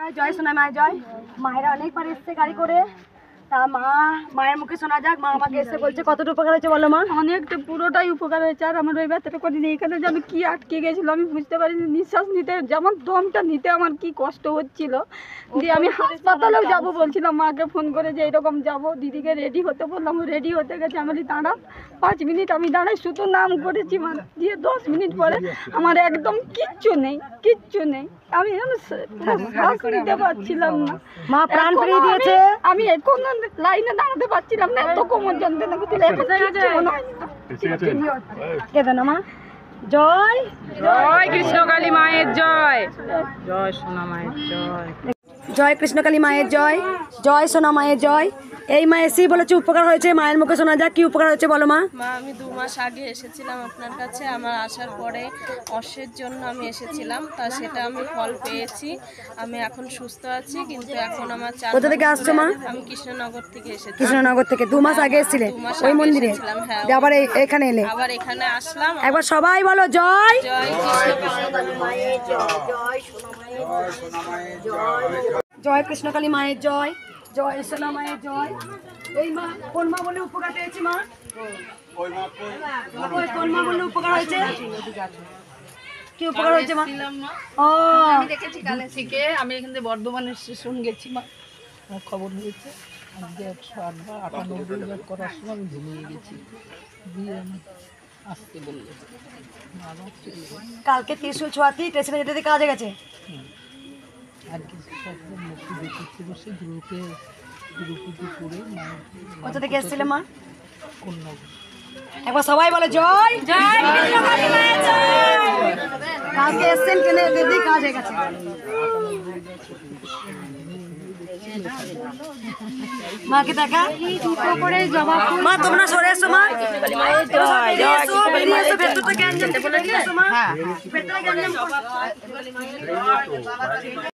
জয় জয় সোনা মায়ের জয়। মায়েরা অনেকবার এসছে গাড়ি করে, তা মায়ের মুখে শোনা যাক। মা আমাকে এসে বলছে কতটা উপকার হয়েছে বলো মা? অনেকটা, পুরোটাই উপকার হয়েছে। আর আমার ওই ব্যথাটা করিনি, এখানে যেন কি আটকে গেছিলো আমি বুঝতে পারিনি। নিঃশ্বাস নিতে যেমন দমটা নিতে আমার কি কষ্ট হচ্ছিল, দিয়ে আমি হাসপাতালেও যাবো বলছিলাম মাকে ফোন করে যে এরকম যাবো। দিদিকে রেডি হতে বললাম, রেডি হতে গেছে। আমি দাঁড়া 5 মিনিট, আমি দাঁড়াই শুধু নাম করেছি মা, দিয়ে 10 মিনিট পরে আমার একদম কিচ্ছু নেই, কিচ্ছু নেই। আমি শ্বাস নিতে পারছিলাম না। মা প্রাণ ফিরিয়ে দিয়েছে। আমি এখন লাইনে দাঁড়াতে পারছিলাম না, এত কোমর যন্ত্রণা করছিল। কেঁদে না মা। জয় জয় কৃষ্ণকালী মায়ের জয়, জয় সোনা মায়ের জয়। জয় কৃষ্ণকালী মায়ের জয়, জয় সোনা মায়ের জয়। এই মা এসেই বলেছে উপকার হয়েছে। মায়ের মুখে শোনা যাক কি উপকার হয়েছে বলো মা? মা, আমি 2 মাস আগে এসেছিলাম আপনার কাছে। আমার আসার পরে অর্শের জন্য আমি এসেছিলাম, তা সেটা আমি ফল পেয়েছি। আমি এখন সুস্থ আছি, কিন্তু এখন আমার কোথা থেকে আসছো মা? আমি কৃষ্ণনগর থেকে এসেছি। কৃষ্ণনগর থেকে 2 মাস আগে এসেছিলে ওই মন্দিরে? হ্যাঁ, আবার এখানে এলে? আবার এখানে আসলাম। একবার সবাই বলো জয় জয় কৃষ্ণকালী মায়ের জয়, জয় সোনা মায়ের জয়, জয় কৃষ্ণকালী মায়ের জয়, জয় সোনা মায়ের জয়। এই মা কোন মা বলে উপকার পেয়েছি মা? কোন মা বলে উপকার হয়েছে? কি উপকার হয়েছে মা? ও আমি দেখেছি কালে থেকে। আমি এখান থেকে বর্ধমানের স্টেশন গেছি মা, আমার খবর হয়েছে। আজকে 198 বার করার সময় আমি ঘুমিয়ে গেছি, দিয়ে আমি আসতে বললো। কালকে ত্রিশুল ছোঁয়াতি স্টেশনে যেতে যেতে কাজে গেছে। আজকে সব মুক্তি দেখেছি বসে গ্রুপে করে মায়ের কোথা থেকে এসেছিলে মা? কন্যা। একবার সবাই বলে জয় জয় কৃষ্ণকালী মায়ের জয়। কালকে এসেছেন ট্রেনে দিদি কাজ হয়ে গেছে। মাকে দেখা করে জবাব। মা তোমরা সরে এসো মা। বেরিয়ে এসো ভেতর থেকে।